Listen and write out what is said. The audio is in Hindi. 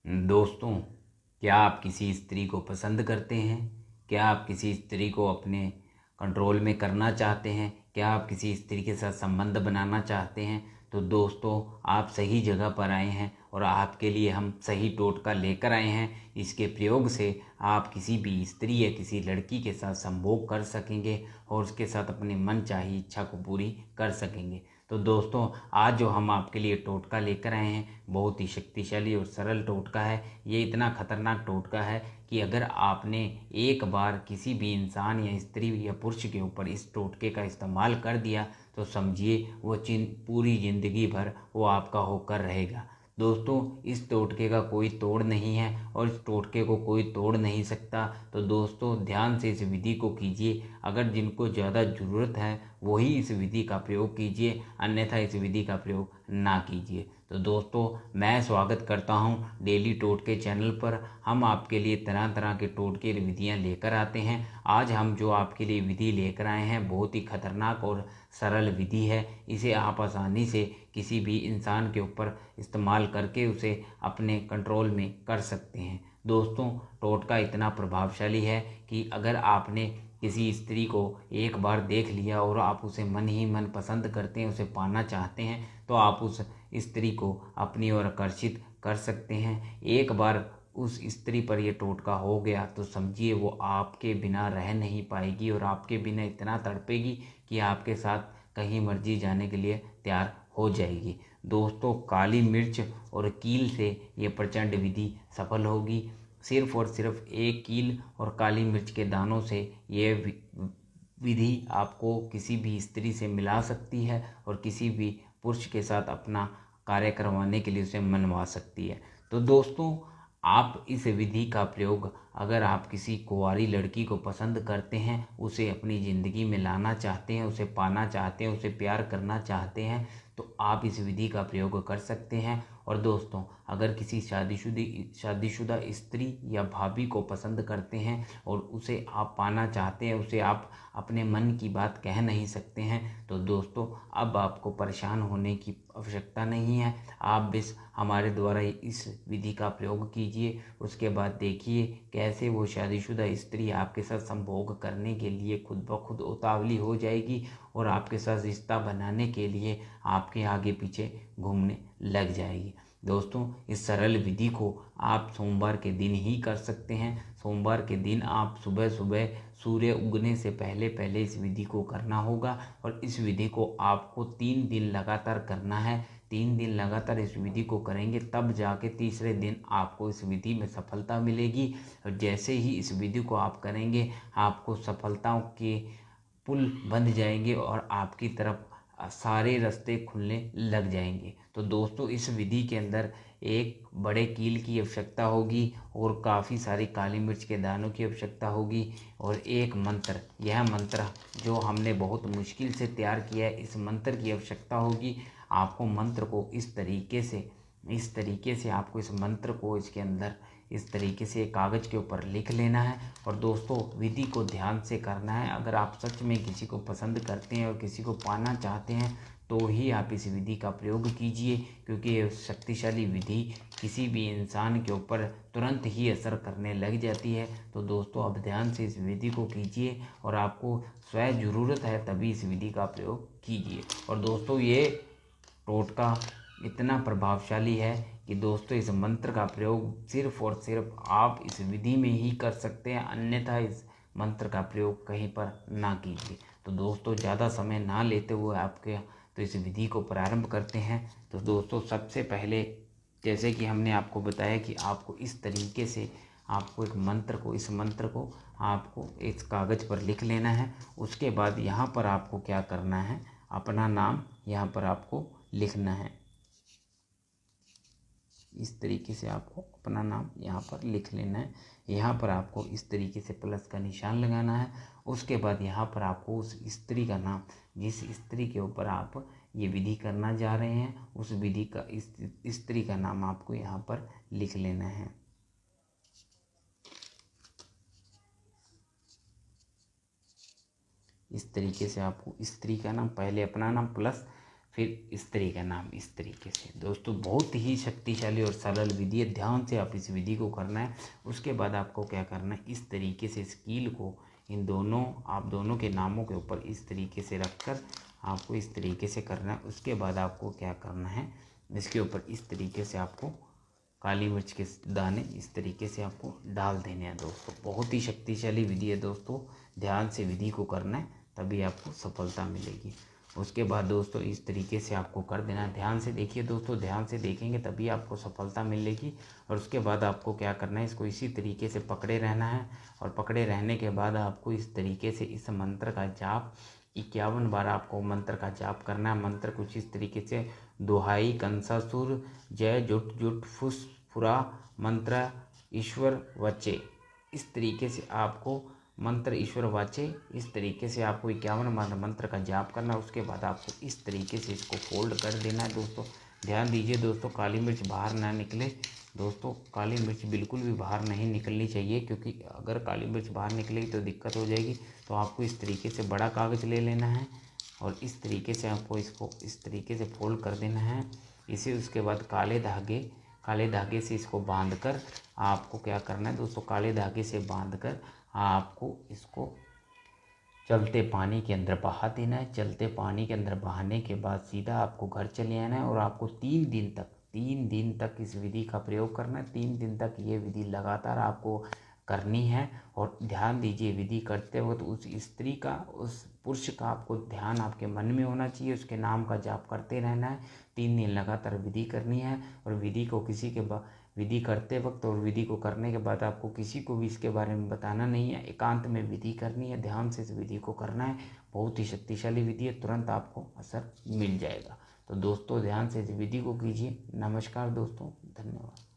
दोस्तों, क्या आप किसी स्त्री को पसंद करते हैं? क्या आप किसी स्त्री को अपने कंट्रोल में करना चाहते हैं? क्या आप किसी स्त्री के साथ संबंध बनाना चाहते हैं? तो दोस्तों, आप सही जगह पर आए हैं और आपके लिए हम सही टोटका लेकर आए हैं। इसके प्रयोग से आप किसी भी स्त्री या किसी लड़की के साथ संभोग कर सकेंगे और उसके साथ अपनी मनचाही इच्छा को पूरी कर सकेंगे। तो दोस्तों, आज जो हम आपके लिए टोटका लेकर आए हैं बहुत ही शक्तिशाली और सरल टोटका है। ये इतना खतरनाक टोटका है कि अगर आपने एक बार किसी भी इंसान या स्त्री या पुरुष के ऊपर इस टोटके का इस्तेमाल कर दिया तो समझिए वो पूरी ज़िंदगी भर वो आपका होकर रहेगा। दोस्तों, इस टोटके का कोई तोड़ नहीं है और इस टोटके को कोई तोड़ नहीं सकता। तो दोस्तों, ध्यान से इस विधि को कीजिए। अगर जिनको ज़्यादा ज़रूरत है वही इस विधि का प्रयोग कीजिए, अन्यथा इस विधि का प्रयोग ना कीजिए। तो दोस्तों, मैं स्वागत करता हूं डेली टोटके चैनल पर। हम आपके लिए तरह तरह के टोटके विधियां लेकर आते हैं। आज हम जो आपके लिए विधि लेकर आए हैं बहुत ही खतरनाक और सरल विधि है। इसे आप आसानी से किसी भी इंसान के ऊपर इस्तेमाल करके उसे अपने कंट्रोल में कर सकते हैं। दोस्तों, टोटका इतना प्रभावशाली है कि अगर आपने किसी स्त्री को एक बार देख लिया और आप उसे मन ही मन पसंद करते हैं, उसे पाना चाहते हैं, तो आप उस स्त्री को अपनी ओर आकर्षित कर सकते हैं। एक बार उस स्त्री पर यह टोटका हो गया तो समझिए वो आपके बिना रह नहीं पाएगी और आपके बिना इतना तड़पेगी कि आपके साथ कहीं मर्जी जाने के लिए तैयार हो जाएगी। दोस्तों, काली मिर्च और कील से ये प्रचंड विधि सफल होगी। सिर्फ और सिर्फ एक कील और काली मिर्च के दानों से ये विधि आपको किसी भी स्त्री से मिला सकती है और किसी भी पुरुष के साथ अपना कार्य करवाने के लिए उसे मनवा सकती है। तो दोस्तों, आप इस विधि का प्रयोग अगर आप किसी कुंवारी लड़की को पसंद करते हैं, उसे अपनी ज़िंदगी में लाना चाहते हैं, उसे पाना चाहते हैं, उसे प्यार करना चाहते हैं, तो आप इस विधि का प्रयोग कर सकते हैं। और दोस्तों, अगर किसी शादीशुदा स्त्री या भाभी को पसंद करते हैं और उसे आप पाना चाहते हैं, उसे आप अपने मन की बात कह नहीं सकते हैं, तो दोस्तों अब आपको परेशान होने की आवश्यकता नहीं है। आप बस हमारे द्वारा इस विधि का प्रयोग कीजिए। उसके बाद देखिए कैसे वो शादीशुदा स्त्री आपके साथ संभोग करने के लिए खुद ब खुद उतावली हो जाएगी और आपके साथ रिश्ता बनाने के लिए आपके आगे पीछे घूमने लग जाएगी। दोस्तों, इस सरल विधि को आप सोमवार के दिन ही कर सकते हैं। सोमवार के दिन आप सुबह सुबह सूर्य उगने से पहले पहले इस विधि को करना होगा और इस विधि को आपको 3 दिन लगातार करना है। 3 दिन लगातार इस विधि को करेंगे तब जाके तीसरे दिन आपको इस विधि में सफलता मिलेगी। और जैसे ही इस विधि को आप करेंगे आपको सफलताओं के पुल बंध जाएंगे और आपकी तरफ सारे रास्ते खुलने लग जाएंगे। तो दोस्तों, इस विधि के अंदर एक बड़े कील की आवश्यकता होगी और काफ़ी सारी काली मिर्च के दानों की आवश्यकता होगी और एक मंत्र, यह मंत्र जो हमने बहुत मुश्किल से तैयार किया है, इस मंत्र की आवश्यकता होगी। आपको मंत्र को इस तरीके से आपको इस मंत्र को इसके अंदर इस तरीके से कागज़ के ऊपर लिख लेना है। और दोस्तों, विधि को ध्यान से करना है। अगर आप सच में किसी को पसंद करते हैं और किसी को पाना चाहते हैं तो ही आप इस विधि का प्रयोग कीजिए, क्योंकि ये शक्तिशाली विधि किसी भी इंसान के ऊपर तुरंत ही असर करने लग जाती है। तो दोस्तों, अब ध्यान से इस विधि को कीजिए और आपको स्वयं ज़रूरत है तभी इस विधि का प्रयोग कीजिए। और दोस्तों, ये टोटका इतना प्रभावशाली है कि दोस्तों इस मंत्र का प्रयोग सिर्फ और सिर्फ आप इस विधि में ही कर सकते हैं, अन्यथा इस मंत्र का प्रयोग कहीं पर ना कीजिए। तो दोस्तों, ज़्यादा समय ना लेते हुए आपके तो इस विधि को प्रारंभ करते हैं। तो दोस्तों, सबसे पहले जैसे कि हमने आपको बताया कि आपको इस तरीके से आपको इस मंत्र को आपको इस कागज़ पर लिख लेना है। उसके बाद यहाँ पर आपको क्या करना है, अपना नाम यहाँ पर आपको लिखना है। इस तरीके से आपको अपना नाम यहाँ पर लिख लेना है। यहाँ पर आपको इस तरीके से प्लस का निशान लगाना है। उसके बाद यहाँ पर आपको उस स्त्री का नाम, जिस स्त्री के ऊपर आप ये विधि करना जा रहे हैं, उस विधि का इस स्त्री का नाम आपको यहाँ पर लिख लेना है। इस तरीके से आपको स्त्री का नाम, पहले अपना नाम प्लस फिर स्त्री का नाम इस तरीके से। दोस्तों बहुत ही शक्तिशाली और सरल विधि है, ध्यान से आप इस विधि को करना है। उसके बाद आपको क्या करना है, इस तरीके से इस कील को इन दोनों आप दोनों के नामों के ऊपर इस तरीके से रखकर आपको इस तरीके से करना है। उसके बाद आपको क्या करना है, इसके ऊपर इस तरीके से आपको काली मिर्च के दाने इस तरीके से आपको डाल देने हैं। दोस्तों बहुत ही शक्तिशाली विधि है दोस्तों, ध्यान से विधि को करना है तभी आपको सफलता मिलेगी। उसके बाद दोस्तों इस तरीके से आपको कर देना है। ध्यान से देखिए दोस्तों, ध्यान से देखेंगे तभी आपको सफलता मिलेगी। और उसके बाद आपको क्या करना है, इसको इसी तरीके से पकड़े रहना है। और पकड़े रहने के बाद आपको इस तरीके से इस मंत्र का जाप 51 बार आपको मंत्र का जाप करना है। मंत्र कुछ इस तरीके से, दोहाई कंसासुर जय जुट जुट फुस फुरा मंत्र ईश्वर वचे, इस तरीके से आपको मंत्र ईश्वर वाचे इस तरीके से आपको 51 बार मंत्र का जाप करना है। उसके बाद आपको इस तरीके से इसको फोल्ड कर देना है। दोस्तों ध्यान दीजिए दोस्तों, काली मिर्च बाहर ना निकले। दोस्तों काली मिर्च बिल्कुल भी बाहर नहीं निकलनी चाहिए, क्योंकि अगर काली मिर्च बाहर निकलेगी तो दिक्कत हो जाएगी। तो आपको इस तरीके से बड़ा कागज़ ले लेना है और इस तरीके से आपको इसको इस तरीके से फोल्ड कर देना है इसे। उसके बाद काले धागे से इसको बांधकर आपको क्या करना है दोस्तों, काले धागे से बांधकर आपको इसको चलते पानी के अंदर बहा देना है। चलते पानी के अंदर बहाने के बाद सीधा आपको घर चले आना है और आपको 3 दिन तक इस विधि का प्रयोग करना है। 3 दिन तक ये विधि लगातार आपको करनी है। और ध्यान दीजिए, विधि करते वक्त उस स्त्री का उस पुरुष का आपको ध्यान आपके मन में होना चाहिए, उसके नाम का जाप करते रहना है। 3 दिन लगातार विधि करनी है। और विधि करते वक्त और विधि को करने के बाद आपको किसी को भी इसके बारे में बताना नहीं है, एकांत में विधि करनी है, ध्यान से इस विधि को करना है। बहुत ही शक्तिशाली विधि है, तुरंत आपको असर मिल जाएगा। तो दोस्तों ध्यान से इस विधि को कीजिए। नमस्कार दोस्तों, धन्यवाद।